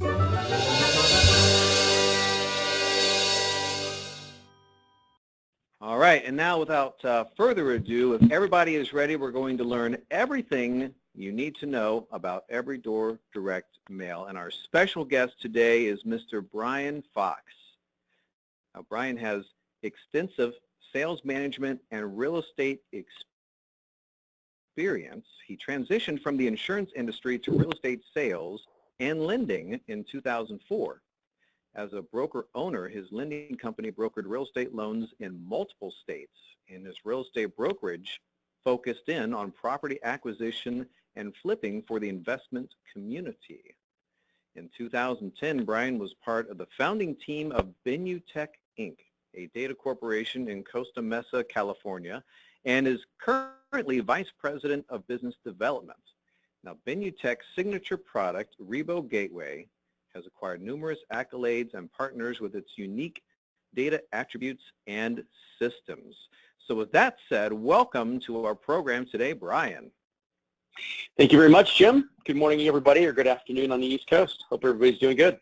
All right, and now without further ado, if everybody is ready, we're going to learn everything you need to know about Every Door Direct Mail. And our special guest today is Mr. Brian Fox. Now, Brian has extensive sales management and real estate experience. He transitioned from the insurance industry to real estate sales and lending in 2004. As a broker owner, his lending company brokered real estate loans in multiple states, and his real estate brokerage focused in on property acquisition and flipping for the investment community. In 2010, Brian was part of the founding team of Benutech, Inc., a data corporation in Costa Mesa, California, and is currently Vice President of Business Development. Now, Benutech's signature product, ReboGateway, has acquired numerous accolades and partners with its unique data attributes and systems. So with that said, welcome to our program today, Brian. Thank you very much, Jim. Good morning, everybody, or good afternoon on the East Coast. Hope everybody's doing good.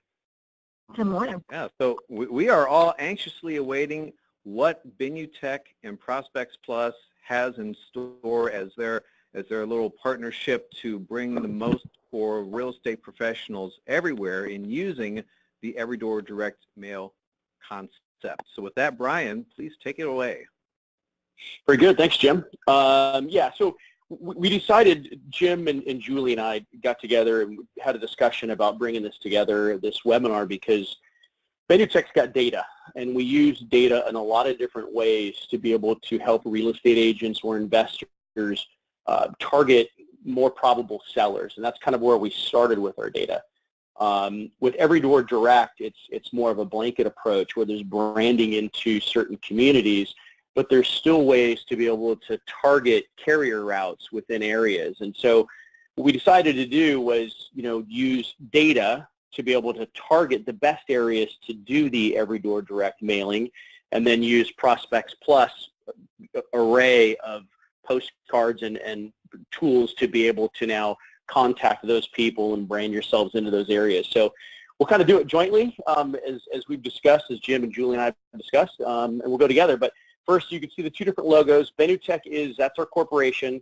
Good morning. Yeah, so we are all anxiously awaiting what Benutech and ProspectsPLUS has in store as their little partnership to bring the most for real estate professionals everywhere in using the Every Door Direct Mail concept. So with that, Brian, please take it away. Very good. Thanks, Jim. Yeah, so we decided, Jim and Julie and I got together and had a discussion about bringing this together, this webinar, because Benutech's got data, and we use data in a lot of different ways to be able to help real estate agents or investors target more probable sellers, and that's kind of where we started with our data. With Every Door Direct, it's more of a blanket approach where there's branding into certain communities, but there's still ways to be able to target carrier routes within areas. And so what we decided to do was, use data to be able to target the best areas to do the Every Door Direct mailing, and then use ProspectsPLUS array of postcards and tools to be able to now contact those people and brand yourselves into those areas. So we'll kind of do it jointly as we've discussed, as Jim and Julie and I have discussed, and we'll go together. But first, you can see the two different logos. Benutech that's our corporation.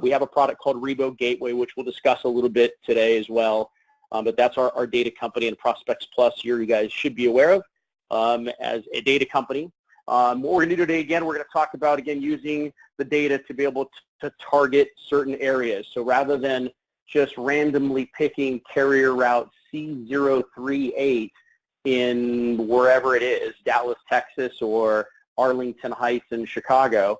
We have a product called ReboGateway, which we'll discuss a little bit today as well. But that's our data company, and ProspectsPLUS here you guys should be aware of as a data company. What we're going to do today, again, we're going to talk about, again, using the data to be able to target certain areas. So rather than just randomly picking carrier route C038 in wherever it is, Dallas, Texas, or Arlington Heights in Chicago,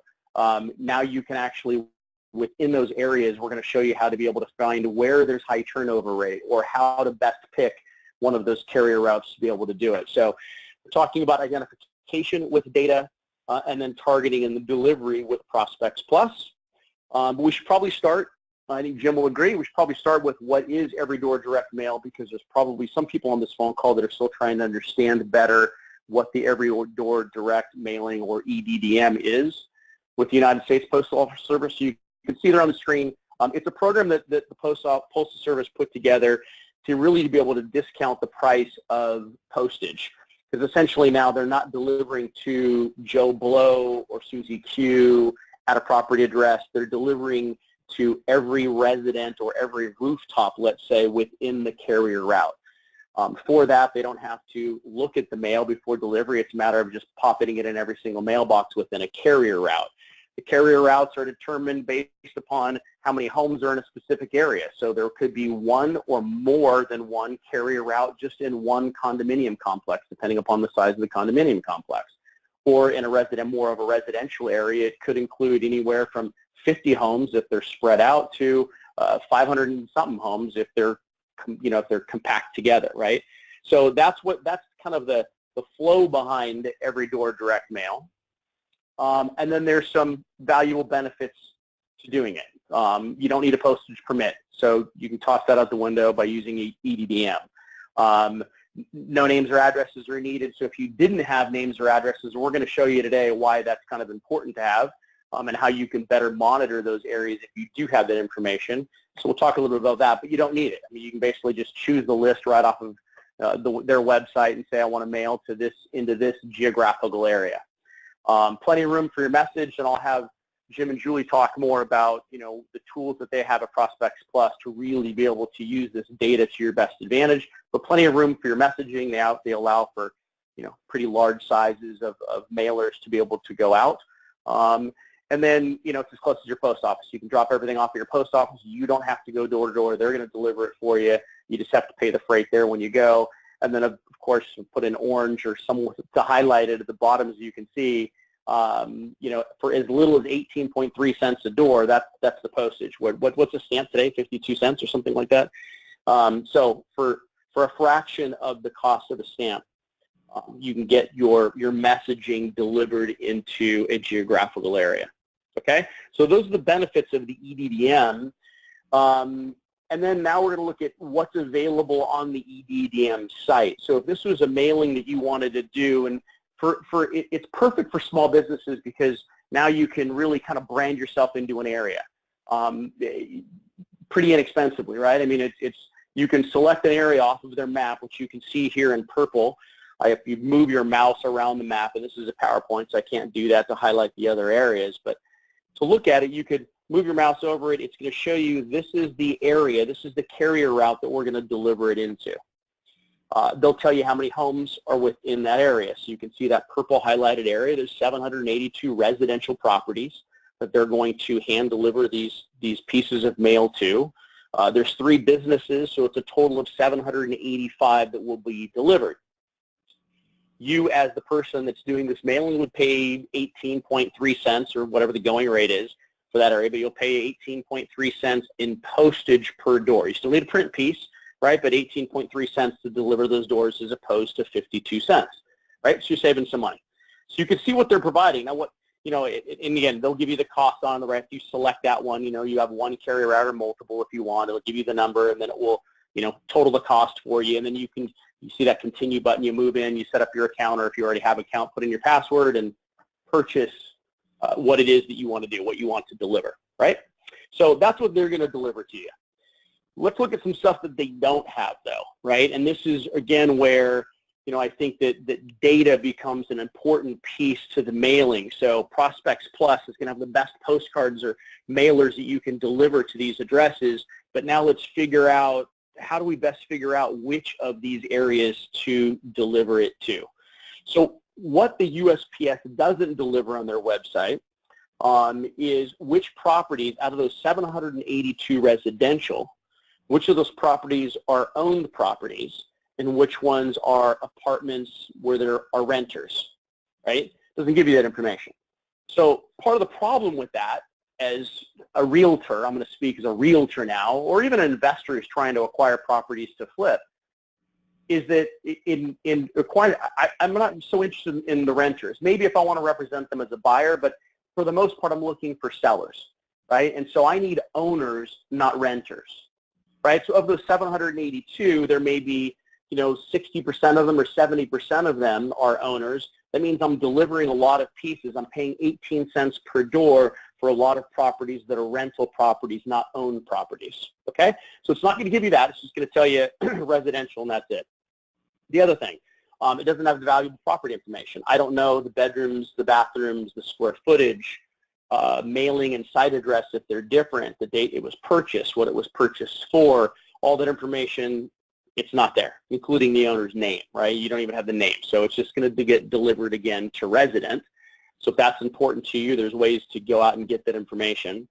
now you can actually, within those areas, we're going to show you how to be able to find where there's high turnover rate or how to best pick one of those carrier routes to be able to do it. So we're talking about identification with data and then targeting and the delivery with ProspectsPLUS. We should probably start, I think Jim will agree, we should probably start with what is Every Door Direct Mail, because there's probably some people on this phone call that are still trying to understand better what the Every Door Direct Mailing, or EDDM, is with the United States Postal Service. You can see there on the screen. It's a program that the Postal Service put together to really be able to discount the price of postage. Because essentially now they're not delivering to Joe Blow or Susie Q at a property address. They're delivering to every resident or every rooftop, let's say, within the carrier route. For that, they don't have to look at the mail before delivery. It's a matter of just popping it in every single mailbox within a carrier route. The carrier routes are determined based upon how many homes are in a specific area. So there could be one or more than one carrier route just in one condominium complex, depending upon the size of the condominium complex. Or in more of a residential area, it could include anywhere from 50 homes if they're spread out to 500 and something homes if they're compact together, right? So that's kind of the flow behind Every Door Direct Mail. And then there's some valuable benefits to doing it. You don't need a postage permit, so you can toss that out the window by using EDDM. No names or addresses are needed, so if you didn't have names or addresses, we're going to show you today why that's kind of important to have. and how you can better monitor those areas if you do have that information. So we'll talk a little bit about that, but you don't need it. I mean, you can basically just choose the list right off of their website and say, I want to mail to this, into this geographical area. Plenty of room for your message, and I'll have Jim and Julie talk more about, you know, the tools that they have at ProspectsPLUS to really be able to use this data to your best advantage, but plenty of room for your messaging. They allow for, you know, pretty large sizes of mailers to be able to go out. And then, you know, it's as close as your post office. You can drop everything off at your post office. You don't have to go door to door. They're going to deliver it for you. You just have to pay the freight there when you go. And then, of course, put in orange or some to highlight it at the bottom, as you can see. You know, for as little as 18.3 cents a door, that's the postage. What's a stamp today? 52 cents or something like that. So for a fraction of the cost of a stamp, you can get your messaging delivered into a geographical area. Okay, so those are the benefits of the EDDM. And then now we're going to look at what's available on the EDDM site. So if this was a mailing that you wanted to do, and it's perfect for small businesses because now you can really kind of brand yourself into an area pretty inexpensively, right? I mean, you can select an area off of their map, which you can see here in purple. If you move your mouse around the map, and this is a PowerPoint, so I can't do that to highlight the other areas, but to look at it, you could move your mouse over it. It's going to show you this is the area, this is the carrier route that we're going to deliver it into. They'll tell you how many homes are within that area. So you can see that purple highlighted area. There's 782 residential properties that they're going to hand deliver these pieces of mail to. There's 3 businesses, so it's a total of 785 that will be delivered. You, as the person that's doing this mailing, would pay 18.3 cents or whatever the going rate is for that area, but you'll pay 18.3 cents in postage per door. You still need a print piece, right? But 18.3 cents to deliver those doors as opposed to 52 cents, right? So you're saving some money. So you can see what they're providing. Now, what, you know, and again, they'll give you the cost on the right. If you select that one, you know, you have one carrier route or multiple if you want. It'll give you the number, and then it will, you know, total the cost for you, and then you see that continue button, you move in, you set up your account, or if you already have an account, put in your password and purchase what it is that you want to do, what you want to deliver, right? So that's what they're going to deliver to you. Let's look at some stuff that they don't have, though, right? And this is, again, where, you know, I think that data becomes an important piece to the mailing. So ProspectsPLUS is going to have the best postcards or mailers that you can deliver to these addresses, but now let's figure out, how do we best figure out which of these areas to deliver it to? So what the USPS doesn't deliver on their website is which properties out of those 782 residential, which of those properties are owned properties and which ones are apartments where there are renters, right? Doesn't give you that information. So part of the problem with that, as a realtor, I'm going to speak as a realtor now, or even an investor who's trying to acquire properties to flip, is that I'm not so interested in the renters. Maybe if I want to represent them as a buyer, but for the most part, I'm looking for sellers, right? And so I need owners, not renters, right? So of those 782, there may be, you know, 60% of them or 70% of them are owners. That means I'm delivering a lot of pieces. I'm paying 18 cents per door for a lot of properties that are rental properties, not owned properties, okay? So it's not going to give you that. It's just going to tell you residential, and that's it. The other thing, it doesn't have the valuable property information. I don't know the bedrooms, the bathrooms, the square footage, mailing and site address if they're different, the date it was purchased, what it was purchased for, all that information, it's not there, including the owner's name, right? You don't even have the name. So it's just going to get delivered again to resident. So if that's important to you, there's ways to go out and get that information.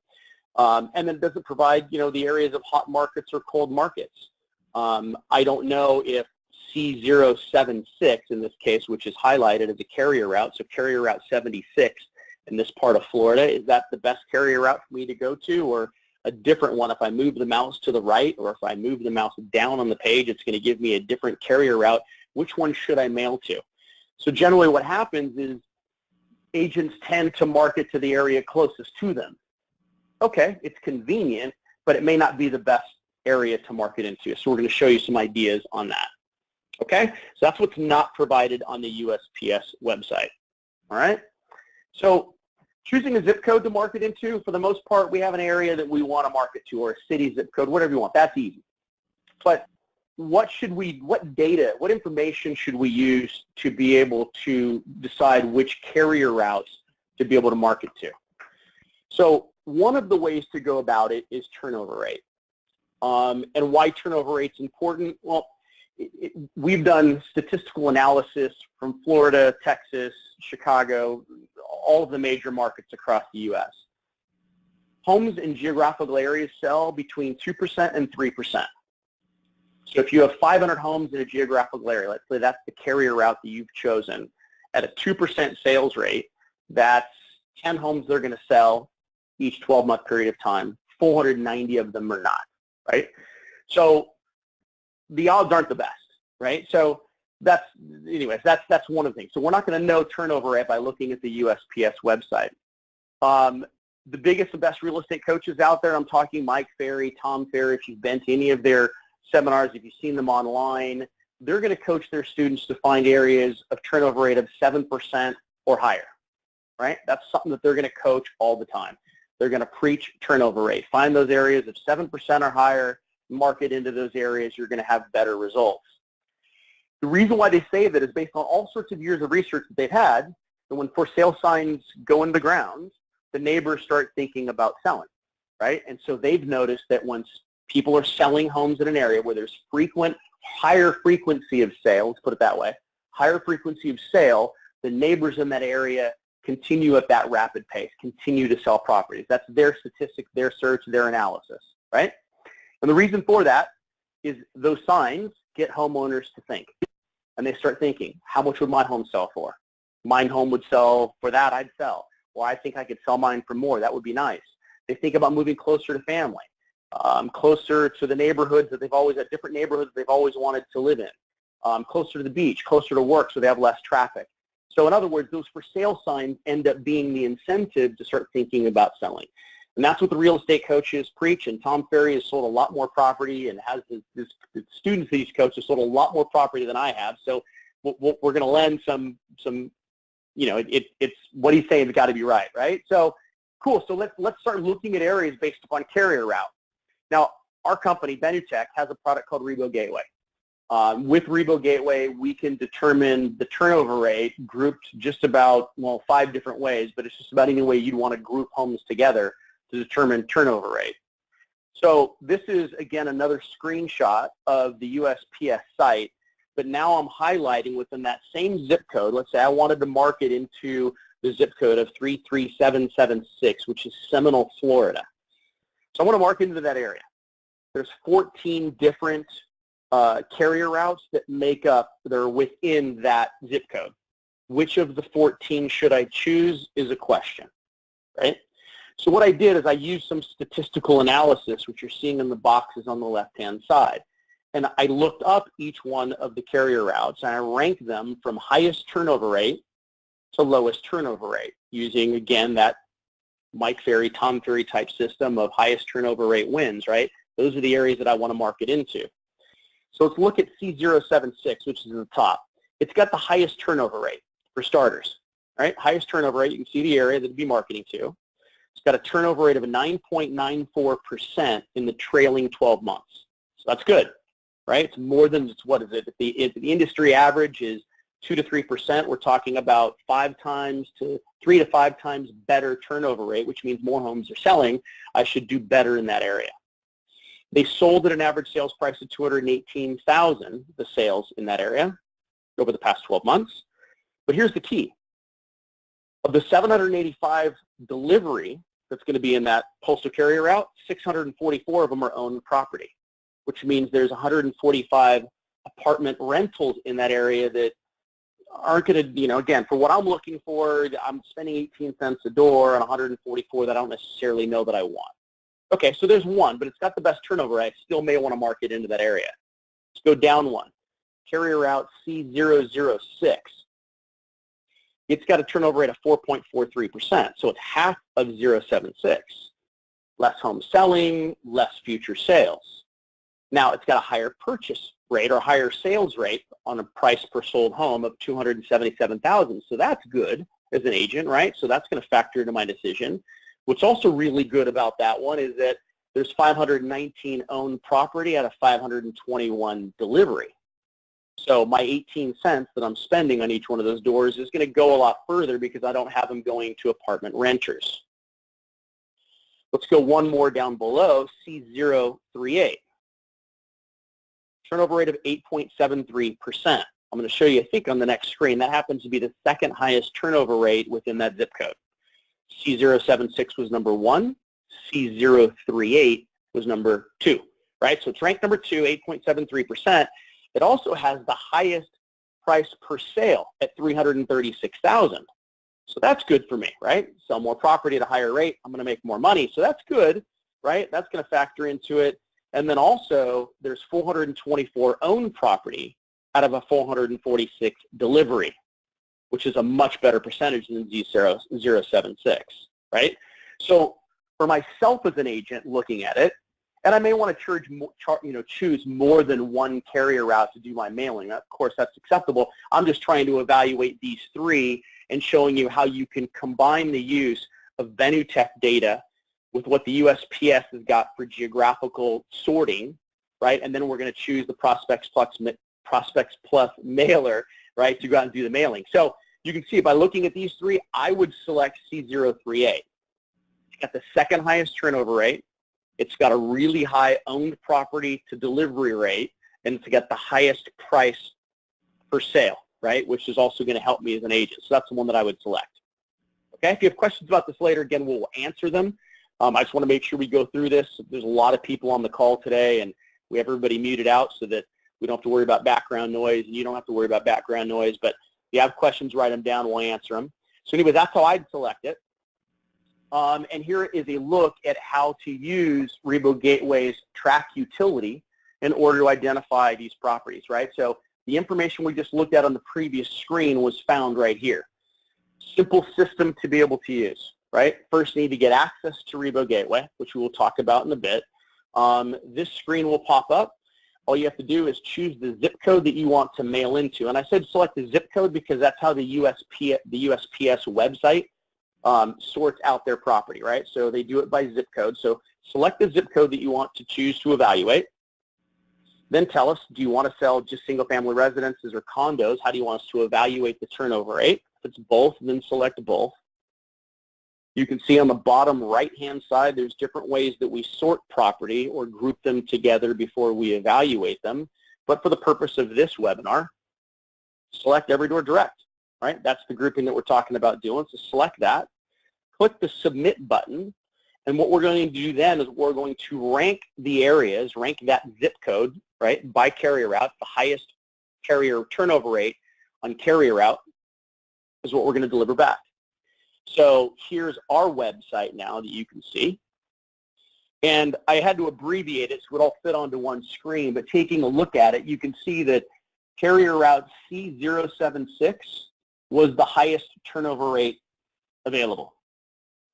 And then does it provide, you know, the areas of hot markets or cold markets? I don't know if C076 in this case, which is highlighted as a carrier route, so carrier route 76 in this part of Florida, is that the best carrier route for me to go to, or a different one? If I move the mouse to the right or if I move the mouse down on the page, it's going to give me a different carrier route. Which one should I mail to? So generally what happens is agents tend to market to the area closest to them. Okay, it's convenient, but it may not be the best area to market into. So we're going to show you some ideas on that. Okay, so that's what's not provided on the USPS website. All right, so choosing a zip code to market into, for the most part, we have an area that we want to market to, or a city zip code, whatever you want. That's easy. But what data, what information should we use to be able to decide which carrier routes to be able to market to? So one of the ways to go about it is turnover rate. And why turnover rate's important? Well, we've done statistical analysis from Florida, Texas, Chicago, all of the major markets across the U.S. Homes in geographical areas sell between 2% and 3%. So if you have 500 homes in a geographical area, let's say that's the carrier route that you've chosen, at a 2% sales rate, that's 10 homes they're going to sell each 12-month period of time. 490 of them are not, right? So the odds aren't the best, right? So that's one of the things. So we're not going to know turnover rate by looking at the USPS website. The biggest and best real estate coaches out there, I'm talking Mike Ferry, Tom Ferry, if you've been to any of their seminars, if you've seen them online, they're going to coach their students to find areas of turnover rate of 7% or higher, right? That's something that they're going to coach all the time. They're going to preach turnover rate. Find those areas of 7% or higher, market into those areas, you're going to have better results. The reason why they say that is based on all sorts of years of research that they've had, and when for sale signs go in the ground, the neighbors start thinking about selling, right? And so they've noticed that once people are selling homes in an area where there's higher frequency of sale, let's put it that way, higher frequency of sale, the neighbors in that area continue at that rapid pace, continue to sell properties. That's their statistics, their search, their analysis, right? And the reason for that is those signs get homeowners to think. And they start thinking, how much would my home sell for? My home would sell for that, I'd sell. Well, I think I could sell mine for more. That would be nice. They think about moving closer to family, closer to the neighborhoods that different neighborhoods they've always wanted to live in, closer to the beach, closer to work so they have less traffic. So in other words, those for sale signs end up being the incentive to start thinking about selling. And that's what the real estate coaches preach, and Tom Ferry has sold a lot more property and has his students that he's coached have sold a lot more property than I have. So we're going to lend some it's what he's saying has got to be right? So cool, so let's start looking at areas based upon carrier route. Now, our company, Benutech, has a product called ReboGateway. With ReboGateway, we can determine the turnover rate grouped just about, 5 different ways, but it's just about any way you'd want to group homes together to determine turnover rate. So this is, again, another screenshot of the USPS site, but now I'm highlighting within that same zip code. Let's say I wanted to market into the zip code of 33776, which is Seminole, Florida. So I want to market into that area. There's 14 different carrier routes that are within that zip code. Which of the 14 should I choose is a question, right? So what I did is I used some statistical analysis, which you're seeing in the boxes on the left-hand side. And I looked up each one of the carrier routes, and I ranked them from highest turnover rate to lowest turnover rate, using, again, that Mike Ferry, Tom Ferry type system of highest turnover rate wins, right? Those are the areas that I want to market into. So let's look at C076, which is at the top. It's got the highest turnover rate for starters, right? Highest turnover rate, you can see the area that it'd be marketing to. It's got a turnover rate of 9.94% in the trailing 12 months. So that's good, right? It's more than, what is it? If the industry average is 2 to 3%, we're talking about 3 to 5 times better turnover rate, which means more homes are selling. I should do better in that area. They sold at an average sales price of $218,000, the sales in that area, over the past 12 months. But here's the key. Of the 785 delivery that's going to be in that postal carrier route, 644 of them are owned property, which means there's 145 apartment rentals in that area that aren't going to, again, for what I'm looking for, I'm spending 18 cents a door on 144 that I don't necessarily know that I want. Okay, so there's one, but it's got the best turnover. I still may want to market into that area. Let's go down one. Carrier route C006. It's got a turnover rate of 4.43%, so it's half of 076. Less homes selling, less future sales. Now, it's got a higher purchase rate or higher sales rate on a price per sold home of $277,000, so that's good. as an agent, right? So that's going to factor into my decision. What's also really good about that one is that there's 519 owned property out of 521 delivery. So my 18 cents that I'm spending on each one of those doors is going to go a lot further because I don't have them going to apartment renters. Let's go one more down below, C038. Turnover rate of 8.73%. I'm going to show you, I think, on the next screen. That happens to be the second highest turnover rate within that zip code. C076 was number 1. C038 was number 2, right? So it's ranked number 2, 8.73%. It also has the highest price per sale at $336,000. So that's good for me, right? Sell more property at a higher rate, I'm going to make more money. So that's good, right? That's going to factor into it. And then also, there's 424 owned property out of a 446 delivery, which is a much better percentage than Z076, right? So for myself as an agent looking at it, and I may want to choose more than one carrier route to do my mailing. Of course, that's acceptable. I'm just trying to evaluate these three and showing you how you can combine the use of Benutech data with what the USPS has got for geographical sorting, right? And then we're going to choose the ProspectsPLUS mailer, right, to go out and do the mailing. So you can see by looking at these three, I would select C038. It's got the second highest turnover rate. It's got a really high owned property to delivery rate, and it's got the highest price per sale, right, which is also going to help me as an agent. So that's the one that I would select. Okay, if you have questions about this later, again, we'll answer them. I just want to make sure we go through this. There's a lot of people on the call today, and we have everybody muted out so that we don't have to worry about background noise, and you don't have to worry about background noise. But if you have questions, write them down, we'll answer them. So anyway, that's how I'd select it. And here is a look at how to use ReboGateway's track utility in order to identify these properties, right? So the information we just looked at on the previous screen was found right here. Simple system to be able to use, right? First, you need to get access to ReboGateway, which we will talk about in a bit. This screen will pop up. All you have to do is choose the zip code that you want to mail into. And I said select the zip code because that's how the USPS website sorts out their property, right? So they do it by zip code. So select the zip code that you want to choose to evaluate. Then tell us, do you want to sell just single-family residences or condos? How do you want us to evaluate the turnover rate? If it's both, then select both. You can see on the bottom right-hand side, there's different ways that we sort property or group them together before we evaluate them. But for the purpose of this webinar, select Every Door Direct, right? That's the grouping that we're talking about doing. So select that. Click the Submit button. And what we're going to do then is we're going to rank the areas, rank that zip code, right, by carrier route. The highest carrier turnover rate on carrier route is what we're going to deliver back. So here's our website now that you can see. And I had to abbreviate it so it all fit onto one screen, but taking a look at it, you can see that carrier route C076 was the highest turnover rate available.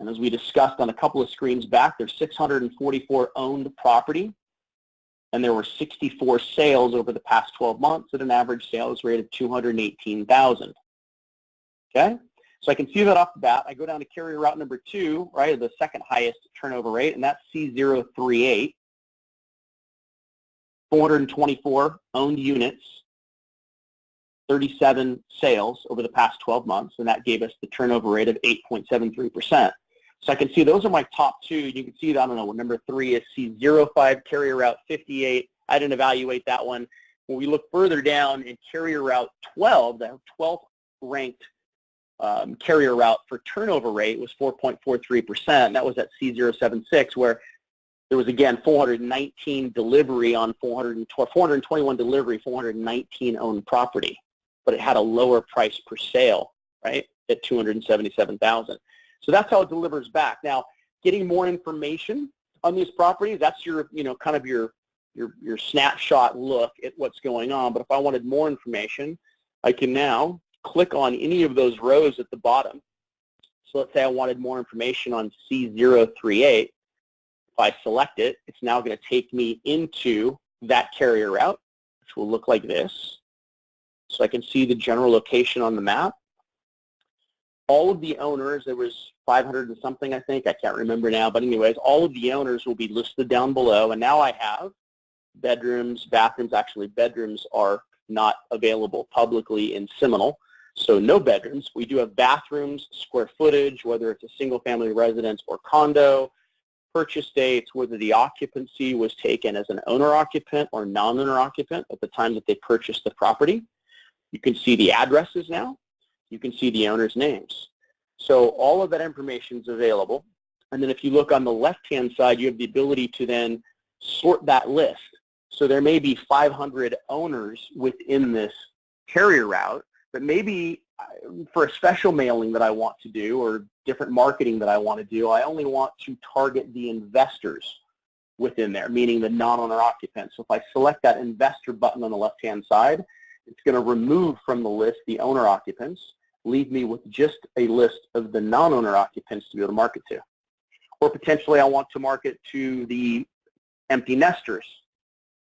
And as we discussed on a couple of screens back, there's 644 owned property, and there were 64 sales over the past 12 months at an average sales rate of $218,000. Okay? So I can see that off the bat. I go down to carrier route number 2, right, the second highest turnover rate, and that's C038. 424 owned units, 37 sales over the past 12 months, and that gave us the turnover rate of 8.73%. So I can see those are my top two. You can see that, I don't know, number 3 is C05, carrier route 58. I didn't evaluate that one. When we look further down in carrier route 12, the 12th ranked carrier route for turnover rate was 4.43%. That was at C076, where there was, again, 419 delivery on 421 delivery, 419 owned property, but it had a lower price per sale, right, at $277,000. So that's how it delivers back. Now, getting more information on these properties, that's your, kind of your snapshot look at what's going on. But if I wanted more information, I can now click on any of those rows at the bottom. So let's say I wanted more information on C038. If I select it, it's now going to take me into that carrier route, which will look like this. So I can see the general location on the map. all of the owners, there was 500 and something, I think, I can't remember now, but anyways, all of the owners will be listed down below, and now I have bedrooms, bathrooms. Actually, bedrooms are not available publicly in Seminole, so no bedrooms. We do have bathrooms, square footage, whether it's a single-family residence or condo, purchase dates, whether the occupancy was taken as an owner-occupant or non-owner occupant at the time that they purchased the property. You can see the addresses now. You can see the owner's names. So all of that information is available. And then if you look on the left-hand side, you have the ability to then sort that list. So there may be 500 owners within this carrier route, but maybe for a special mailing that I want to do or different marketing that I want to do, I only want to target the investors within there, meaning the non-owner occupants. So if I select that investor button on the left-hand side, it's going to remove from the list the owner occupants, leave me with just a list of the non-owner occupants to be able to market to. Or potentially I want to market to the empty nesters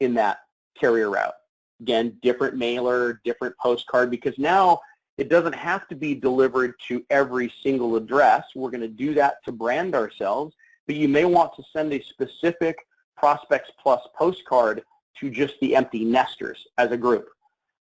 in that carrier route. Again, different mailer, different postcard, because now it doesn't have to be delivered to every single address. We're going to do that to brand ourselves, but you may want to send a specific Prospects Plus postcard to just the empty nesters as a group,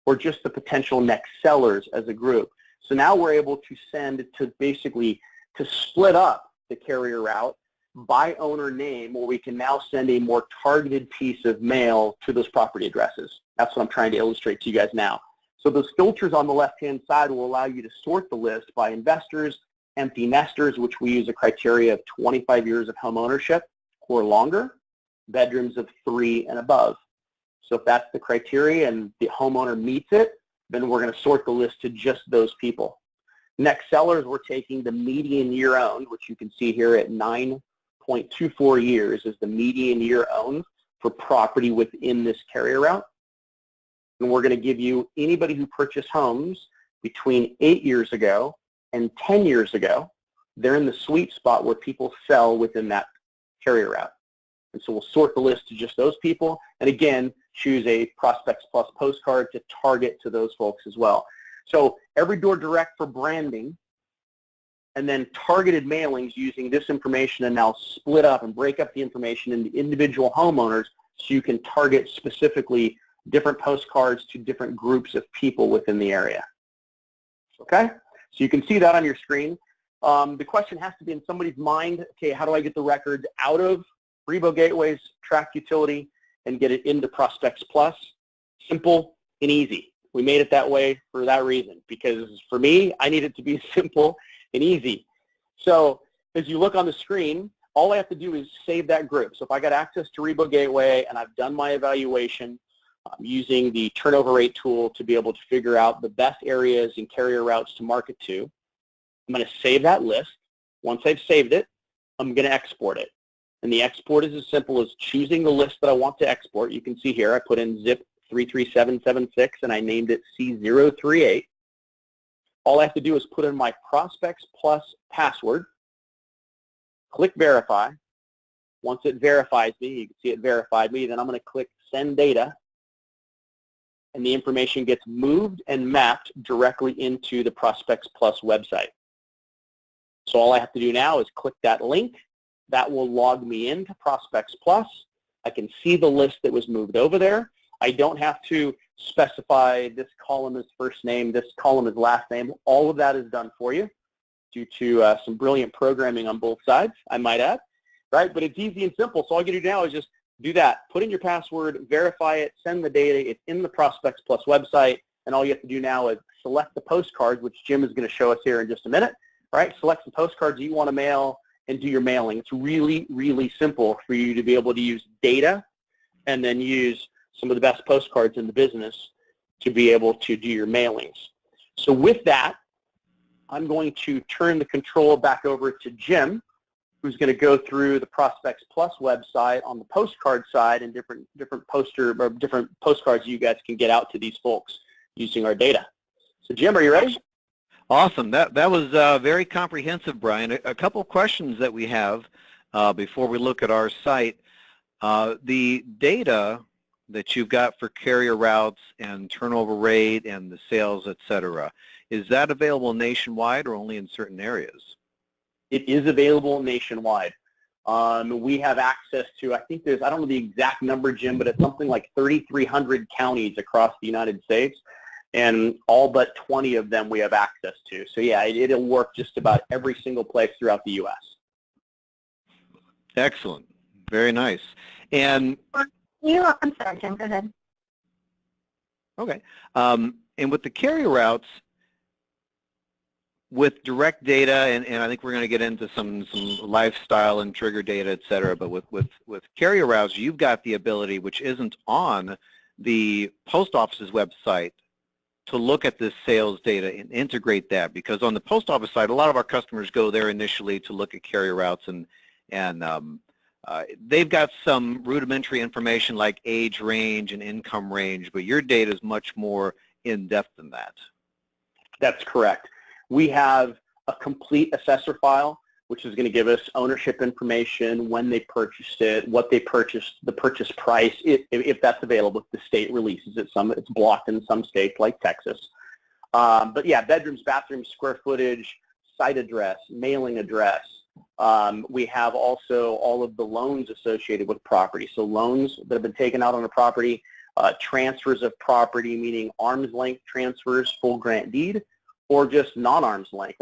or just the potential next sellers as a group. So now we're able to send to basically to split up the carrier route by owner name, where we can now send a more targeted piece of mail to those property addresses. That's what I'm trying to illustrate to you guys now. So those filters on the left-hand side will allow you to sort the list by investors, empty nesters, which we use a criteria of 25 years of home ownership or longer, bedrooms of 3 and above. So if that's the criteria and the homeowner meets it, then we're going to sort the list to just those people. Next sellers, we're taking the median year owned, which you can see here at 9.24 years is the median year owned for property within this carrier route. And we're going to give you anybody who purchased homes between 8 years ago and 10 years ago. They're in the sweet spot where people sell within that carrier route. And so we'll sort the list to just those people. And again, choose a Prospects Plus postcard to target to those folks as well. So every door direct for branding, and then targeted mailings using this information, and now split up and break up the information into individual homeowners so you can target specifically different postcards to different groups of people within the area. Okay? So you can see that on your screen. The question has to be in somebody's mind, okay, how do I get the records out of ReboGateway's tracked utility and get it into Prospects Plus? Simple and easy. We made it that way for that reason, because for me, I need it to be simple and easy. So as you look on the screen, all I have to do is save that group. So if I got access to ReboGateway and I've done my evaluation, I'm using the turnover rate tool to be able to figure out the best areas and carrier routes to market to. I'm going to save that list. Once I've saved it, I'm going to export it. And the export is as simple as choosing the list that I want to export. You can see here I put in zip 33776 and I named it C038. All I have to do is put in my Prospects Plus password, click verify. Once it verifies me, you can see it verified me, then I'm going to click send data, and the information gets moved and mapped directly into the Prospects Plus website. So all I have to do now is click that link. That will log me into Prospects Plus. I can see the list that was moved over there. I don't have to specify this column is first name, this column is last name. All of that is done for you due to some brilliant programming on both sides, I might add, right? But it's easy and simple. So all you do now is just do that. Put in your password, verify it, send the data. It's in the Prospects Plus website, and all you have to do now is select the postcards, which Jim is going to show us here in just a minute, right? Select the postcards you want to mail and do your mailing. It's really, really simple for you to be able to use data and then use some of the best postcards in the business to be able to do your mailings. So with that, I'm going to turn the control back over to Jim, who's going to go through the Prospects Plus website on the postcard side and different postcards you guys can get out to these folks using our data. So Jim, are you ready? Awesome. That was very comprehensive, Brian. A couple questions that we have before we look at our site. The data that you've got for carrier routes and turnover rate and the sales, et cetera, is that available nationwide or only in certain areas? It is available nationwide. We have access to, I think I don't know the exact number, Jim, but it's something like 3,300 counties across the United States, and all but 20 of them we have access to. So yeah, it'll work just about every single place throughout the U.S. Excellent. Very nice. And I'm sorry, Jim, go ahead. okay. And with the carrier routes, with direct data, and I think we're going to get into some lifestyle and trigger data, et cetera, but with carrier routes, you've got the ability, which isn't on the post office's website, to look at this sales data and integrate that, because on the post office side, a lot of our customers go there initially to look at carrier routes, and they've got some rudimentary information like age range and income range, but your data is much more in-depth than that. That's correct. We have a complete assessor file, which is going to give us ownership information, when they purchased it, what they purchased, the purchase price, if that's available, if the state releases it. It's blocked in some states like Texas. But yeah, bedrooms, bathrooms, square footage, site address, mailing address. We have also all of the loans associated with property. So loans that have been taken out on a property, transfers of property, meaning arm's length transfers, full grant deed, or just non-arm's length.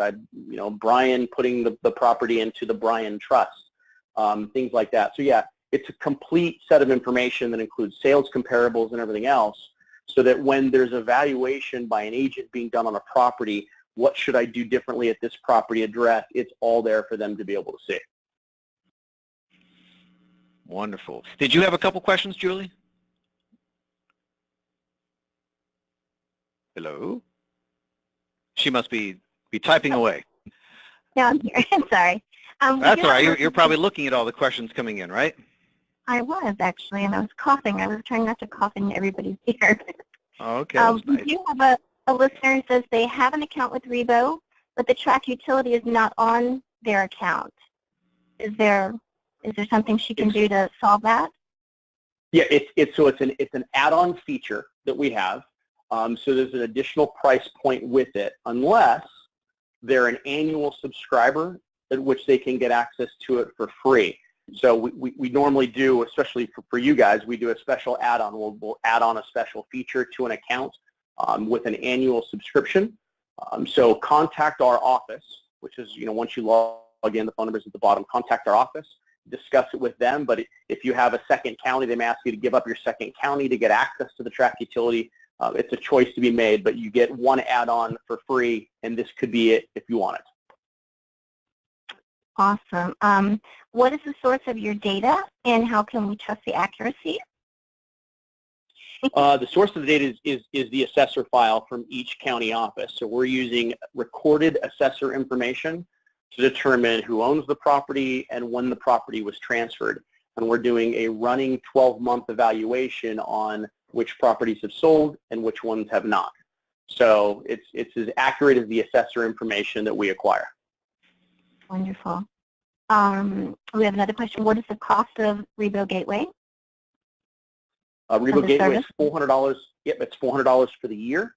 Brian putting the property into the Brian Trust, things like that. So yeah, it's a complete set of information that includes sales comparables and everything else, so that when there's a valuation by an agent being done on a property, what should I do differently at this property address? It's all there for them to be able to see. Wonderful. Did you have a couple questions, Julie? Hello? She must be typing away. No, I'm here. I'm sorry. That's all right. You're probably looking at all the questions coming in, right? I was, actually, and I was coughing. I was trying not to cough in everybody's ear. Okay, that's nice. We do have a listener who says they have an account with Rebo, but the track utility is not on their account. Is there something she can do to solve that? Yeah, it's an add-on feature that we have. So there's an additional price point with it, unless they're an annual subscriber, at which they can get access to it for free. So we normally do, especially for you guys, we do a special add-on. We'll add on a special feature to an account with an annual subscription. So contact our office, which is, once you log in, the phone number is at the bottom. Contact our office, discuss it with them. But if you have a second county, they may ask you to give up your second county to get access to the track utility. It's a choice to be made, but you get one add-on for free, and this could be it if you want it. Awesome. What is the source of your data, and how can we trust the accuracy? The source of the data is the assessor file from each county office. So we're using recorded assessor information to determine who owns the property and when the property was transferred. And we're doing a running 12-month evaluation on which properties have sold and which ones have not. So it's as accurate as the assessor information that we acquire. Wonderful. We have another question. What is the cost of ReboGateway? ReboGateway is $400. Yep, it's $400 for the year.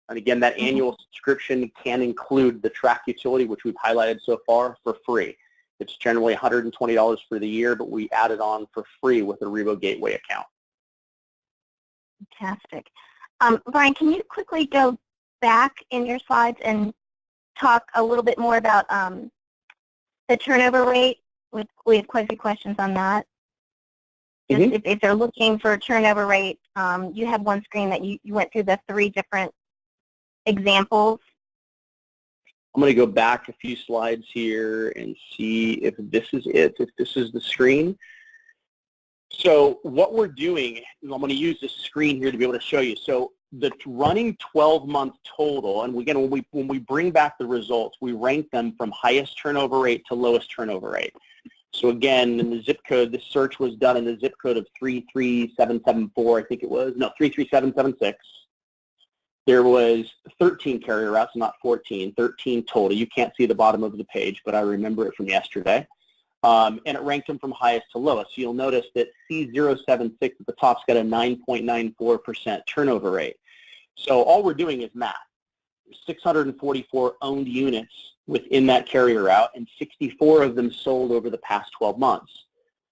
And again, that annual subscription can include the track utility, which we've highlighted so far, for free. It's generally $120 for the year, but we add it on for free with a ReboGateway account. Fantastic. Brian, can you quickly go back in your slides and talk a little bit more about the turnover rate? We have quite a few questions on that. Just if they're looking for a turnover rate, you have one screen that you went through the 3 different examples. I'm going to go back a few slides here and see if this is it, if this is the screen. So what we're doing, I'm going to use this screen here to be able to show you. So the running 12-month total, and again, when we bring back the results, we rank them from highest turnover rate to lowest turnover rate. So again, in the zip code, this search was done in the zip code of 33774, I think it was. No, 33776. There was 13 carrier routes, not 14, 13 total. You can't see the bottom of the page, but I remember it from yesterday. And it ranked them from highest to lowest. So you'll notice that C076 at the top's got a 9.94% turnover rate. So all we're doing is math. 644 owned units within that carrier route, and 64 of them sold over the past 12 months.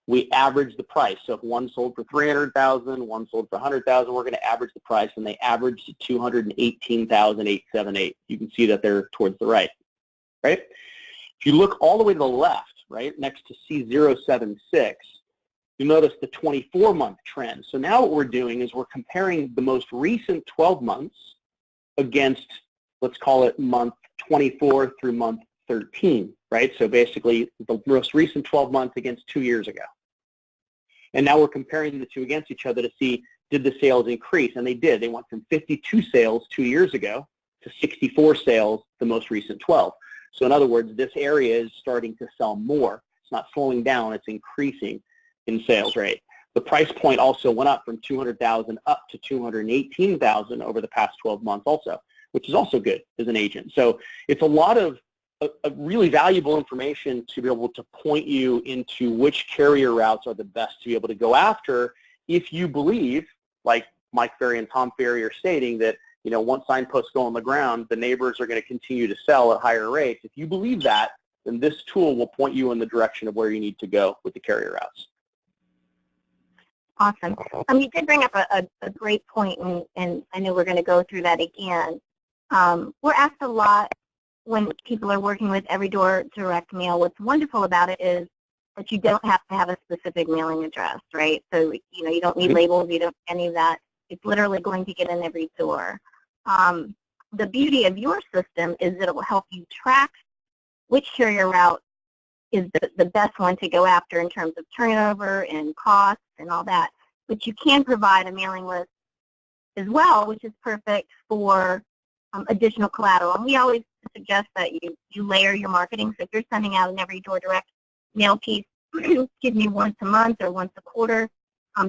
We average the price. So if one sold for $300,000, one sold for $100,000, we're going to average the price, and they averaged $218,878. You can see that they're towards the right, right? If you look all the way to the left, right, next to C076, you notice the 24-month trend. So now what we're doing is we're comparing the most recent 12 months against, let's call it month 24 through month 13, right? So basically the most recent 12 months against 2 years ago. And now we're comparing the two against each other to see, did the sales increase? And they did. They went from 52 sales 2 years ago to 64 sales the most recent 12. So in other words, this area is starting to sell more. It's not slowing down, it's increasing in sales rate. The price point also went up from $200,000 up to $218,000 over the past 12 months also, which is also good as an agent. So it's a lot of really valuable information to be able to point you into which carrier routes are the best to be able to go after if you believe, like Mike Ferry and Tom Ferry are stating, that once signposts go on the ground, the neighbors are going to continue to sell at higher rates. If you believe that, then this tool will point you in the direction of where you need to go with the carrier routes. Awesome. You did bring up a great point, and I know we're going to go through that again. We're asked a lot when people are working with Every Door direct mail. What's wonderful about it is that you don't have to have a specific mailing address, right? So, you don't need labels, you don't any of that. It's literally going to get in every door. The beauty of your system is that it will help you track which carrier route is the best one to go after in terms of turnover and cost and all that. But you can provide a mailing list as well, which is perfect for additional collateral. And we always suggest that you layer your marketing. So if you're sending out an Every Door direct mail piece, excuse me, once a month or once a quarter,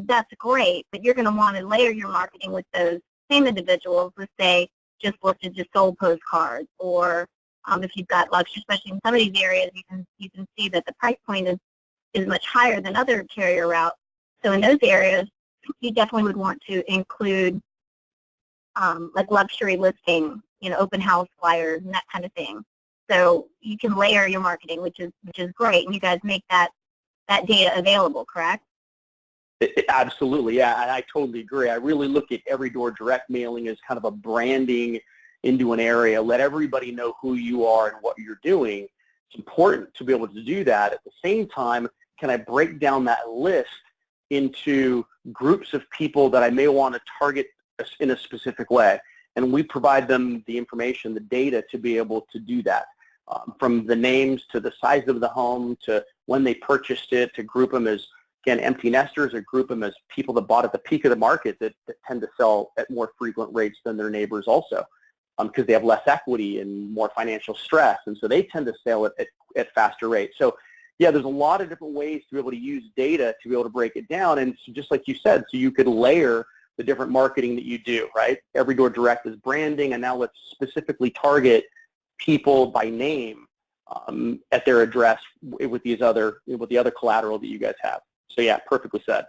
that's great. But you're going to want to layer your marketing with those same individuals with, say, just listed, just sold postcards, or if you've got luxury, especially in some of these areas, you can see that the price point is much higher than other carrier routes. So in those areas, you definitely would want to include like luxury listing, open house flyers and that kind of thing. So you can layer your marketing, which is great, and you guys make that data available, correct? Absolutely, yeah, I totally agree. I really look at Every Door direct mailing as kind of a branding into an area. Let everybody know who you are and what you're doing. It's important to be able to do that. At the same time, can I break down that list into groups of people that I may want to target in a specific way? And we provide them the information, the data to be able to do that. From the names to the size of the home to when they purchased it, to group them as, again, empty nesters, or group them as people that bought at the peak of the market that tend to sell at more frequent rates than their neighbors also, because they have less equity and more financial stress, and so they tend to sell at faster rates. So yeah, there's a lot of different ways to be able to use data to be able to break it down, and so just like you said, so you could layer the different marketing that you do, right? Every Door direct is branding, and now let's specifically target people by name at their address with the other collateral that you guys have. So yeah, perfectly said.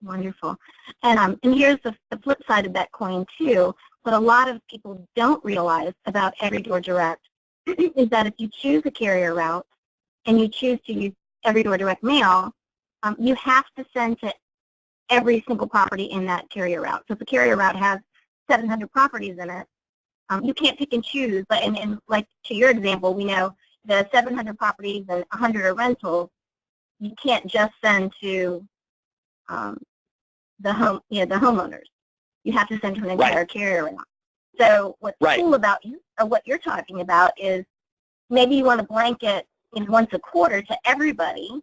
Wonderful. And here's the flip side of that coin too. What a lot of people don't realize about Every Door direct is that if you choose a carrier route and you choose to use Every Door direct mail, you have to send to every single property in that carrier route. So if the carrier route has 700 properties in it, you can't pick and choose. But and like to your example, we know the 700 properties and 100 are rentals. You can't just send to the homeowners. You have to send to an entire carrier route. So what's cool about what you're talking about is maybe you want to blanket once a quarter to everybody,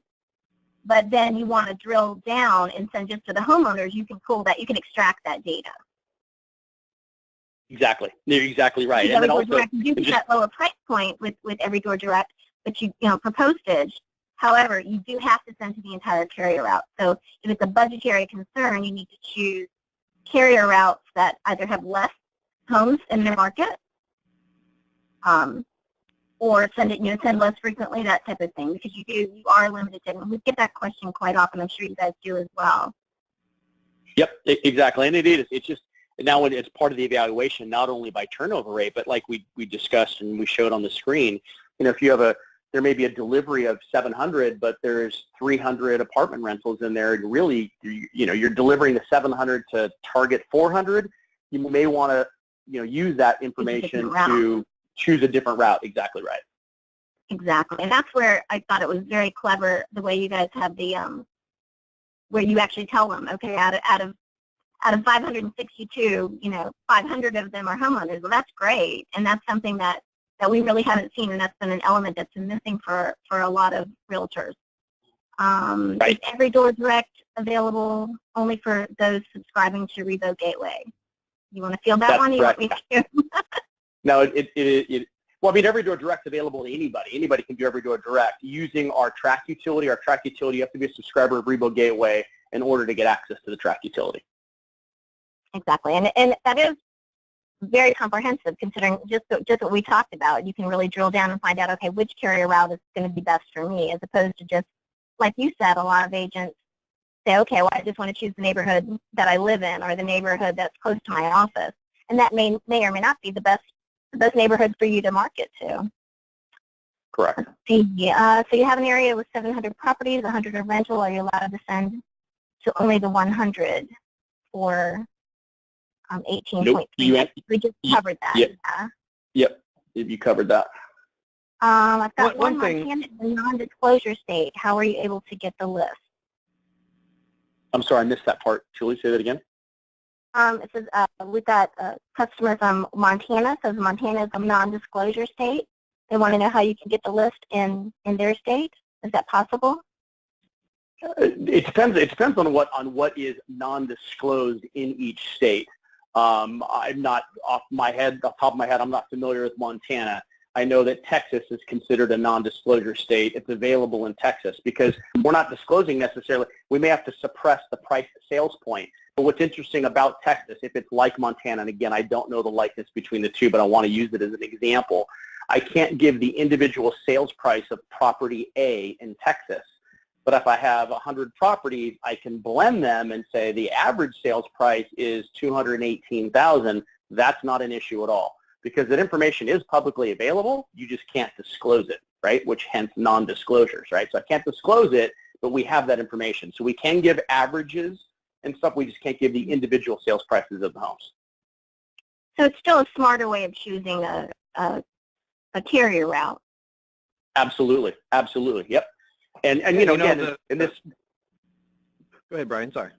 but then you want to drill down and send just to the homeowners. You can pull that. You can extract that data. Exactly. You're exactly right. And then also, you get that lower price point with Every Door direct, but for postage. However, you do have to send to the entire carrier route. So if it's a budgetary concern, you need to choose carrier routes that either have less homes in their market or send it, send less frequently, that type of thing, because you are limited to, and we get that question quite often. I'm sure you guys do as well. Yep, exactly, and it's just, now it's part of the evaluation, not only by turnover rate, but like we discussed and we showed on the screen, if you have there may be a delivery of 700, but there's 300 apartment rentals in there, and really, you're delivering the 700 to target 400, you may want to, use that information to choose a different route. Exactly right. Exactly, and that's where I thought it was very clever, the way you guys have the, where you actually tell them, okay, out of 562, 500 of them are homeowners. Well, that's great, and that's something that we really haven't seen, and that's been an element that's been missing for a lot of realtors. Right. Is Every Door Direct available only for those subscribing to ReboGateway? You want to field that that's one? You correct. Want me to? No, well, I mean, Every Door Direct is available to anybody. Anybody can do Every Door Direct using our track utility. Our track utility, you have to be a subscriber of ReboGateway in order to get access to the track utility. Exactly, and that is very comprehensive, considering just what we talked about. You can really drill down and find out, okay, which carrier route is going to be best for me, as opposed to just, like you said, a lot of agents say, okay, well, I just want to choose the neighborhood that I live in or the neighborhood that's close to my office, and that may or may not be the best neighborhood for you to market to. Correct. Let's see. So you have an area with 700 properties, 100 are rental. Are you allowed to send to only the 100 for 18.3? Nope. We just covered that. Yeah. Yep. You covered that. I've got one Montana thing. is a non-disclosure state. How are you able to get the list? I'm sorry, I missed that part. Julie, say that again. It says we've got customers from Montana. Says Montana is a non-disclosure state. They want to know how you can get the list in their state. Is that possible? It depends. It depends on what is non-disclosed in each state. I'm not off the top of my head. I'm not familiar with Montana. I know that Texas is considered a non-disclosure state. It's available in Texas because we're not disclosing necessarily. We may have to suppress the price sales point. But what's interesting about Texas, if it's like Montana, and again, I don't know the likeness between the two, but I want to use it as an example. I can't give the individual sales price of property A in Texas. But if I have 100 properties, I can blend them and say the average sales price is $218,000. That's not an issue at all because that information is publicly available. You just can't disclose it, right? Which hence non-disclosures, right? So I can't disclose it, but we have that information. So we can give averages and stuff. We just can't give the individual sales prices of the homes. So it's still a smarter way of choosing a carrier route. Absolutely, absolutely, yep. And again, in this. Go ahead, Brian. Sorry.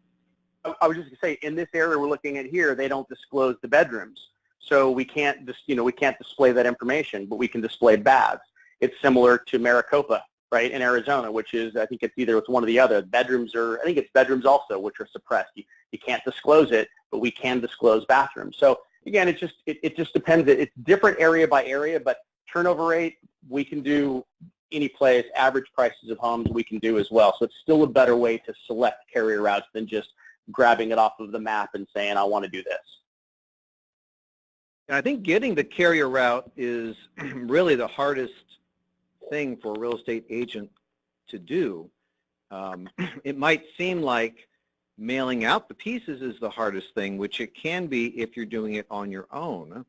I was just going to say, in this area we're looking at here, they don't disclose the bedrooms, so we can't we can't display that information, but we can display baths. It's similar to Maricopa, right, in Arizona, which is I think it's one or the other. Bedrooms I think it's bedrooms also, which are suppressed. You can't disclose it, but we can disclose bathrooms. So again, it just depends. It's different area by area, but turnover rate we can do. Any place, average prices of homes we can do as well. So it's still a better way to select carrier routes than just grabbing it off of the map and saying, I want to do this. And I think getting the carrier route is really the hardest thing for a real estate agent to do. It might seem like mailing out the pieces is the hardest thing, which it can be if you're doing it on your own.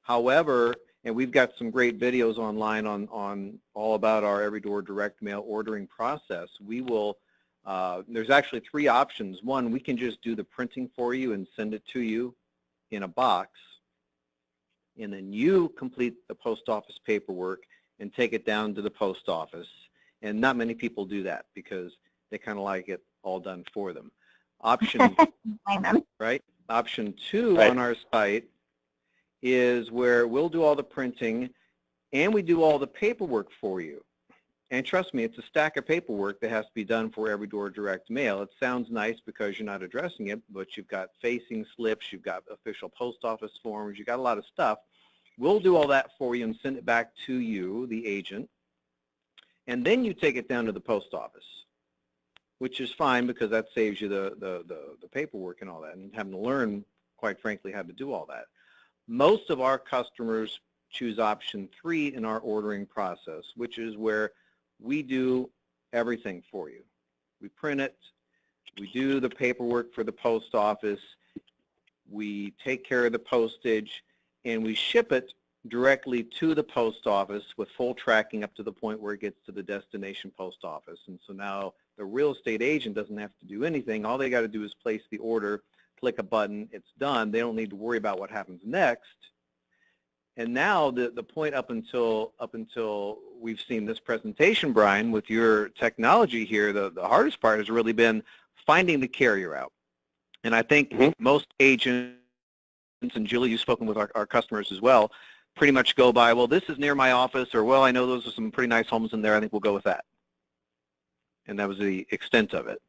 However, and we've got some great videos online on all about our Every Door direct mail ordering process. We will, there's actually 3 options. One, we can just do the printing for you and send it to you in a box. And then you complete the post office paperwork and take it down to the post office. And not many people do that because they kind of like it all done for them. Option, right? Option 2 right. On our site is where we'll do all the printing and we do all the paperwork for you. And trust me, it's a stack of paperwork that has to be done for Every Door direct mail. It sounds nice because you're not addressing it, but you've got facing slips, you've got official post office forms, you've got a lot of stuff. We'll do all that for you and send it back to you, the agent, and then you take it down to the post office, which is fine because that saves you the paperwork and all that and having to learn, quite frankly, how to do all that. Most of our customers choose option 3 in our ordering process, which is where we do everything for you. We print it, we do the paperwork for the post office, we take care of the postage, and we ship it directly to the post office with full tracking up to the point where it gets to the destination post office. And so now the real estate agent doesn't have to do anything. All they got to do is place the order, click a button, it's done. They don't need to worry about what happens next. And now the point up until we've seen this presentation, Brian, with your technology here, the hardest part has really been finding the carrier out. And I think most agents, and Julie, you've spoken with our customers as well, pretty much go by, well, this is near my office, or, well, I know those are some pretty nice homes in there, I think we'll go with that. And that was the extent of it.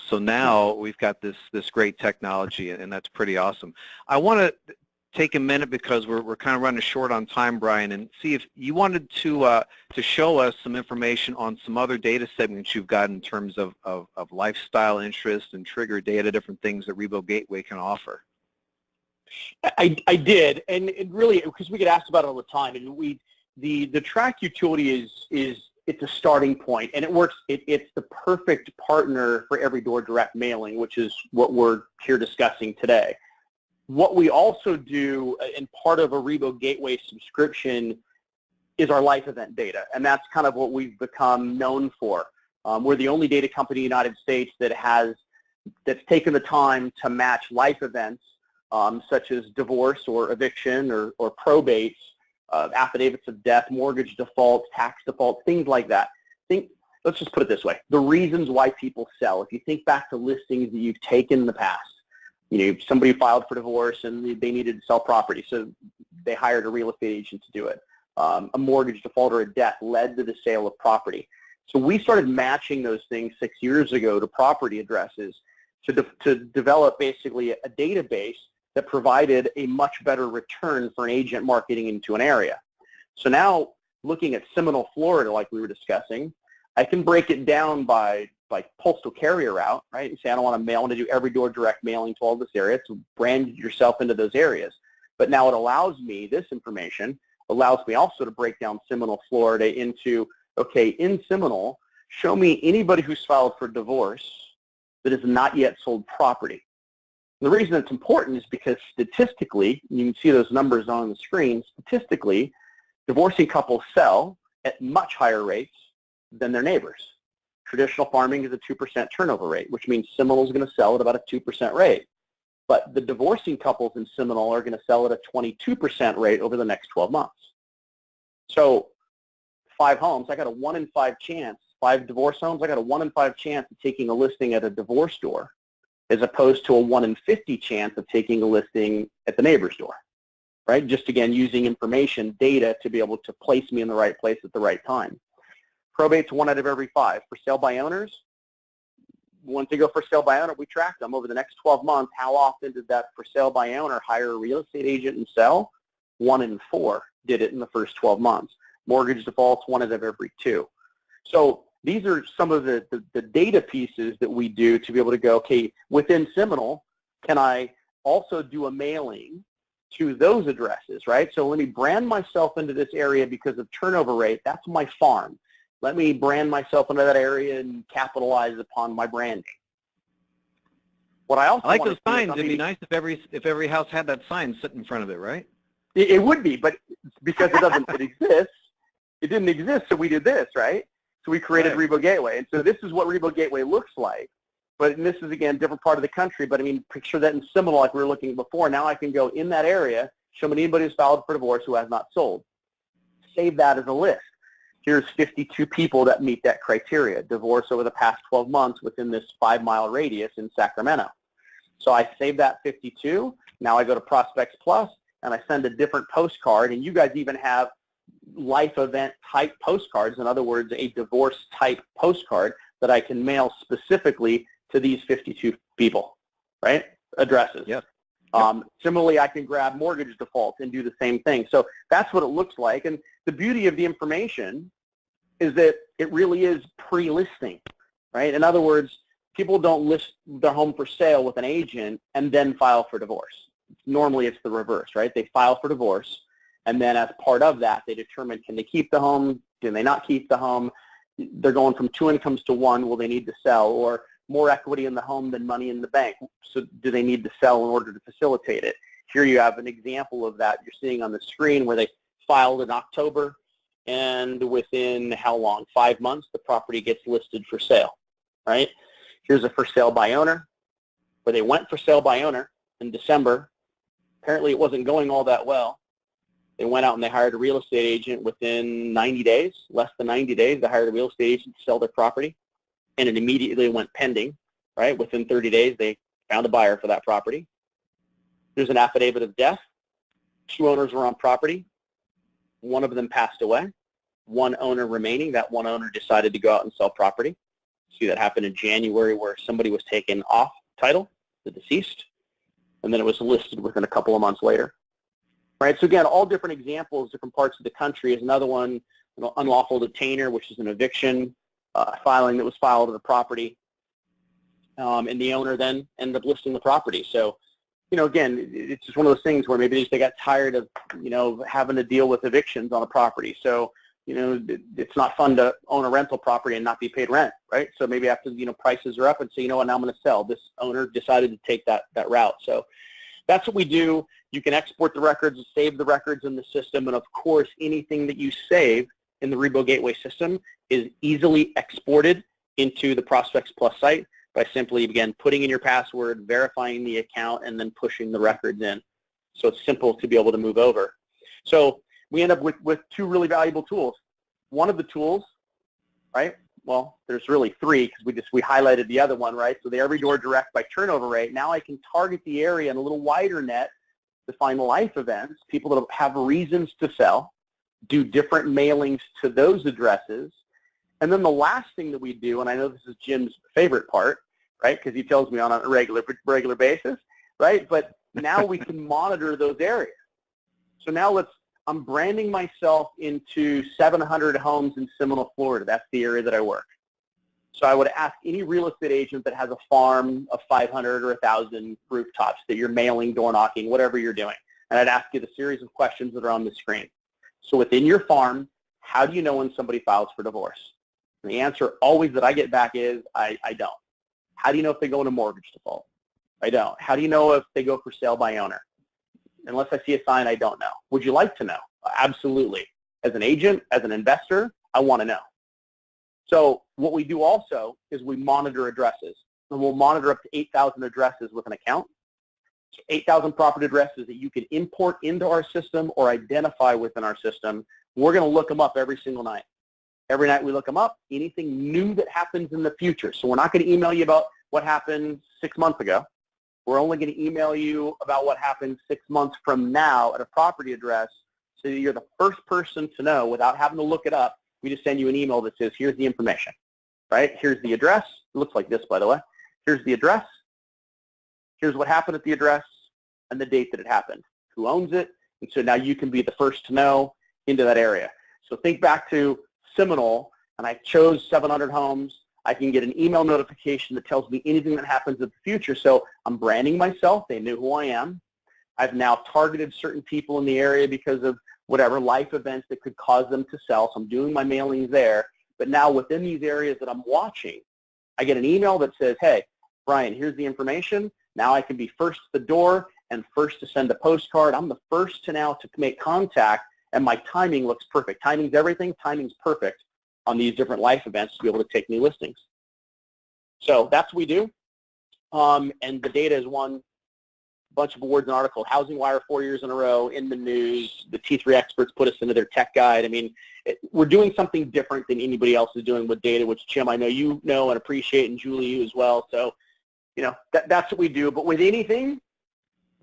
So now we've got this great technology, and that's pretty awesome. I want to take a minute, because we're kind of running short on time, Brian, and see if you wanted to show us some information on some other data segments you've got in terms of lifestyle interest and trigger data, different things that ReboGateway can offer. I did, and it really, because we get asked about it all the time, and the track utility it's a starting point, and it works. It's the perfect partner for every door direct mailing, which is what we're here discussing today. What we also do, and part of a ReboGateway subscription, is our life event data, and that's kind of what we've become known for. We're the only data company in the United States that's taken the time to match life events, such as divorce or eviction or probates, affidavits of death, mortgage defaults, tax defaults, things like that. Let's just put it this way: the reasons why people sell. If you think back to listings that you've taken in the past, somebody filed for divorce and they needed to sell property, so they hired a real estate agent to do it. A mortgage default or a death led to the sale of property. So we started matching those things 6 years ago to property addresses to develop basically a database that provided a much better return for an agent marketing into an area. So now, looking at Seminole, Florida, like we were discussing, I can break it down by postal carrier route, right? You say, I don't want to do every door direct mailing to all this area, so brand yourself into those areas. But now it allows me, this information allows me also to break down Seminole, Florida into, okay, in Seminole, show me anybody who's filed for divorce that has not yet sold property. And the reason it's important is because statistically, you can see those numbers on the screen, statistically, divorcing couples sell at much higher rates than their neighbors. Traditional farming is a 2% turnover rate, which means Seminole is going to sell at about a 2% rate. But the divorcing couples in Seminole are going to sell at a 22% rate over the next 12 months. So 5 homes, I got a 1 in 5 chance, 5 divorce homes, I got a 1 in 5 chance of taking a listing at a divorce door, as opposed to a 1 in 50 chance of taking a listing at the neighbor's door, right? Just, again, using information, data, to be able to place me in the right place at the right time. Probate's 1 out of every 5. For sale by owners, once they go for sale by owner, we track them over the next 12 months. How often did that for sale by owner hire a real estate agent and sell? 1 in 4 did it in the first 12 months. Mortgage defaults, 1 out of every 2. So these are some of the data pieces that we do to be able to go, okay, within Seminole, can I also do a mailing to those addresses, right? So let me brand myself into this area because of turnover rate. That's my farm. Let me brand myself into that area and capitalize upon my branding. What I also like those signs. It'd be nice if every house had that sign sitting in front of it, right? It would be, but because it exists, it didn't exist, so we did this, right? So we created ReboGateway, and so this is what ReboGateway looks like. But this is, again, different part of the country, but I mean, picture that in Seminole like we were looking before. Now I can go in that area, show me anybody who's filed for divorce who has not sold. Save that as a list. Here's 52 people that meet that criteria, divorce over the past 12 months within this 5-mile radius in Sacramento. So I save that 52. Now I go to ProspectsPLUS, and I send a different postcard, and you guys even have life event type postcards, in other words, a divorce type postcard that I can mail specifically to these 52 people, right? Addresses. Yep. Similarly, I can grab mortgage defaults and do the same thing. So that's what it looks like. And the beauty of the information is that it really is pre-listing, right? In other words, people don't list their home for sale with an agent and then file for divorce. Normally it's the reverse, right? They file for divorce, And then as part of that, they determine, can they keep the home? Can they not keep the home? They're going from 2 incomes to 1. Will they need to sell? Or more equity in the home than money in the bank. So do they need to sell in order to facilitate it? Here you have an example of that you're seeing on the screen where they filed in October, and within how long? 5 months, the property gets listed for sale, right? Here's a for sale by owner, where they went for sale by owner in December. Apparently it wasn't going all that well. They went out and they hired a real estate agent within 90 days, less than 90 days. They hired a real estate agent to sell their property, and it immediately went pending, right? Within 30 days, they found a buyer for that property. There's an affidavit of death. 2 owners were on property. 1 of them passed away. 1 owner remaining. That 1 owner decided to go out and sell property. See, that happened in January, where somebody was taken off title, the deceased, and then it was listed within a couple of months later. Right, so again, all different examples, different parts of the country. Is another one, unlawful detainer, which is an eviction filing that was filed on the property, and the owner then ended up listing the property. So, again, it's just one of those things where maybe they got tired of, having to deal with evictions on a property. So, it's not fun to own a rental property and not be paid rent, right? So maybe after, prices are up and say, what, now I'm going to sell. This owner decided to take that route. So that's what we do. You can export the records and save the records in the system. And of course, anything that you save in the ReboGateway system is easily exported into the ProspectsPLUS site by simply, again, putting in your password, verifying the account, and then pushing the records in. So it's simple to be able to move over. So we end up with 2 really valuable tools. One of the tools, right? Well, there's really 3 because we highlighted the other one, right? So the every door direct by turnover rate. Now I can target the area in a little wider net to find life events, people that have reasons to sell, do different mailings to those addresses. And then the last thing that we do, and I know this is Jim's favorite part, right? Because he tells me on a regular basis, right? But now we can monitor those areas. So now I'm branding myself into 700 homes in Seminole, Florida. That's the area that I work. So I would ask any real estate agent that has a farm of 500 or 1,000 rooftops that you're mailing, door knocking, whatever you're doing. And I'd ask you the series of questions that are on the screen. So within your farm, how do you know when somebody files for divorce? And the answer always that I get back is, I don't. How do you know if they go into mortgage default? I don't. How do you know if they go for sale by owner? Unless I see a sign, I don't know. Would you like to know? Absolutely. As an agent, as an investor, I want to know. So what we do also is we monitor addresses. And we'll monitor up to 8,000 addresses with an account. So 8,000 property addresses that you can import into our system or identify within our system. We're going to look them up every single night. Every night we look them up, anything new that happens in the future. So we're not going to email you about what happened 6 months ago. We're only going to email you about what happened 6 months from now at a property address, so that you're the first person to know without having to look it up. We just send you an email that says, here's the information, right? Here's the address. It looks like this, by the way. Here's the address. Here's what happened at the address and the date that it happened. Who owns it? And so now you can be the first to know into that area. So think back to Seminole, and I chose 700 homes. I can get an email notification that tells me anything that happens in the future. So I'm branding myself. They knew who I am. I've now targeted certain people in the area because of whatever life events that could cause them to sell. So I'm doing my mailings there. But now within these areas that I'm watching, I get an email that says, hey, Brian, here's the information. Now I can be first to the door and first to send a postcard. I'm the first to now to make contact, and my timing looks perfect. Timing's everything. Timing's perfect on these different life events to be able to take new listings. So that's what we do. And the data is one bunch of awards and articles. Housing Wire 4 years in a row, in the news. The T3 experts put us into their tech guide. I mean, we're doing something different than anybody else is doing with data, which, Jim, I know you know and appreciate, and Julie, you as well. So, that's what we do. But with anything,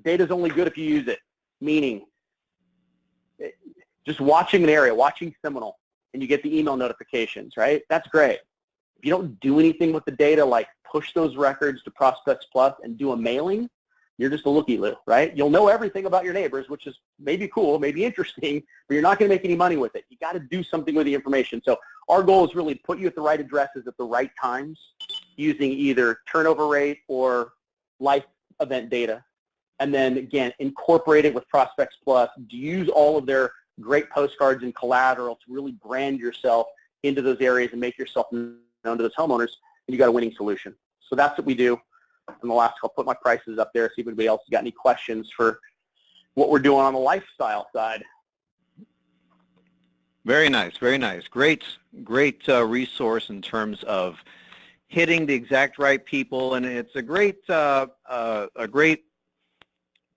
data's only good if you use it. Meaning, just watching an area, watching Seminole, and you get the email notifications, right? That's great. If you don't do anything with the data, like push those records to ProspectsPLUS and do a mailing, you're just a looky-loo, right? You'll know everything about your neighbors, which is maybe cool, maybe interesting, but you're not going to make any money with it. You got to do something with the information. So our goal is really to put you at the right addresses at the right times using either turnover rate or life event data and then again, incorporate it with Prospects Plus, use all of their great postcards and collateral to really brand yourself into those areas and make yourself known to those homeowners, and you got a winning solution. So that's what we do. And the last, I'll put my prices up there, see if anybody else has got any questions for what we're doing on the lifestyle side. Very nice, very nice. Great resource in terms of hitting the exact right people, and it's a great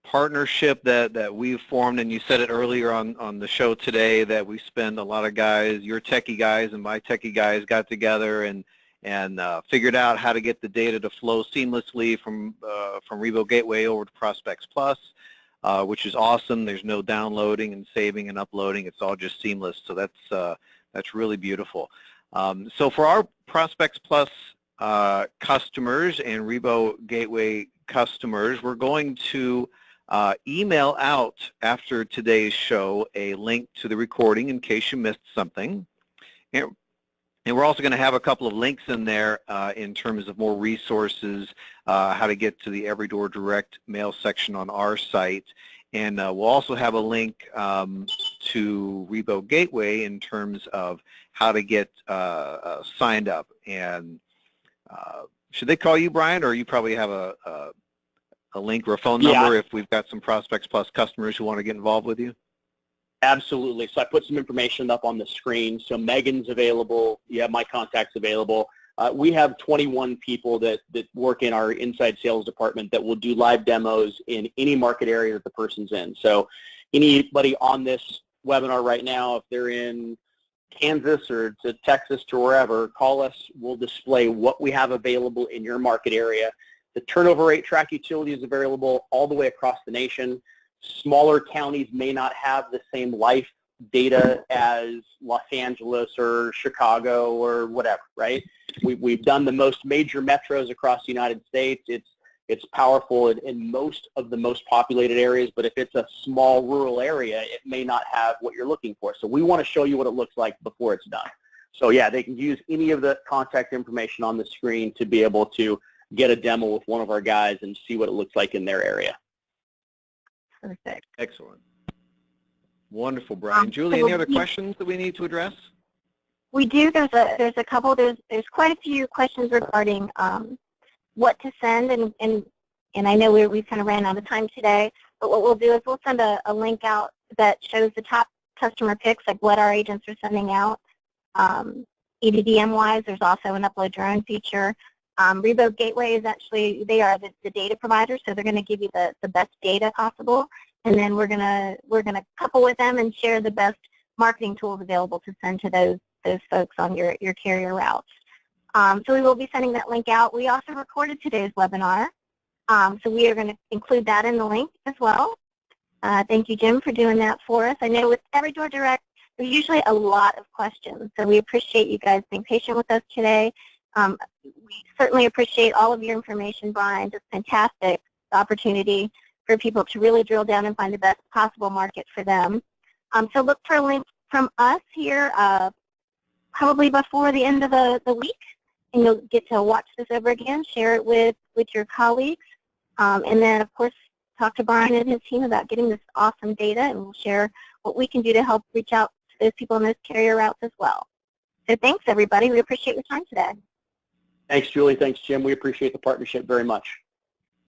partnership that we've formed. And you said it earlier on the show today that we spend a lot of guys, your techie guys and my techie guys, got together and figured out how to get the data to flow seamlessly from ReboGateway over to Prospects Plus, which is awesome. There's no downloading and saving and uploading. It's all just seamless. So that's really beautiful. So for our Prospects Plus customers and ReboGateway customers, we're going to email out after today's show a link to the recording in case you missed something. And we're also going to have a couple of links in there in terms of more resources, how to get to the Every Door Direct mail section on our site. And we'll also have a link to ReboGateway in terms of how to get signed up. And should they call you, Brian, or you probably have a link or a phone number if we've got some Prospects Plus customers who want to get involved with you? Absolutely. So I put some information up on the screen. So Megan's available. You have my contacts available. We have 21 people that work in our inside sales department that will do live demos in any market area that the person's in. So anybody on this webinar right now, if they're in Kansas or to Texas to wherever, call us. We'll display what we have available in your market area. The turnover rate track utility is available all the way across the nation. Smaller counties may not have the same life data as Los Angeles or Chicago or whatever, right? We've done the most major metros across the United States. It's powerful in most of the most populated areas, but if it's a small rural area, it may not have what you're looking for. So we want to show you what it looks like before it's done. So yeah, they can use any of the contact information on the screen to be able to get a demo with one of our guys and see what it looks like in their area. Perfect. Excellent. Wonderful, Brian. Julie, any other questions that we need to address? We do. There's a couple. There's quite a few questions regarding what to send, and I know we've kind of ran out of time today. But what we'll do is we'll send a link out that shows the top customer picks, like what our agents are sending out. EDDM wise, there's also an upload your own feature. ReboGateway is actually, they are the data provider, so they're going to give you the best data possible, and then we're gonna couple with them and share the best marketing tools available to send to those folks on your carrier routes. So we will be sending that link out. We also recorded today's webinar, so we are going to include that in the link as well. Thank you, Jim, for doing that for us. I know with Every Door Direct, there's usually a lot of questions, so we appreciate you guys being patient with us today. We certainly appreciate all of your information, Brian. Just fantastic opportunity for people to really drill down and find the best possible market for them. So look for a link from us here probably before the end of the week, and you'll get to watch this over again, share it with your colleagues, and then, of course, talk to Brian and his team about getting this awesome data, and we'll share what we can do to help reach out to those people in those carrier routes as well. So thanks, everybody. We appreciate your time today. Thanks, Julie. Thanks, Jim. We appreciate the partnership very much.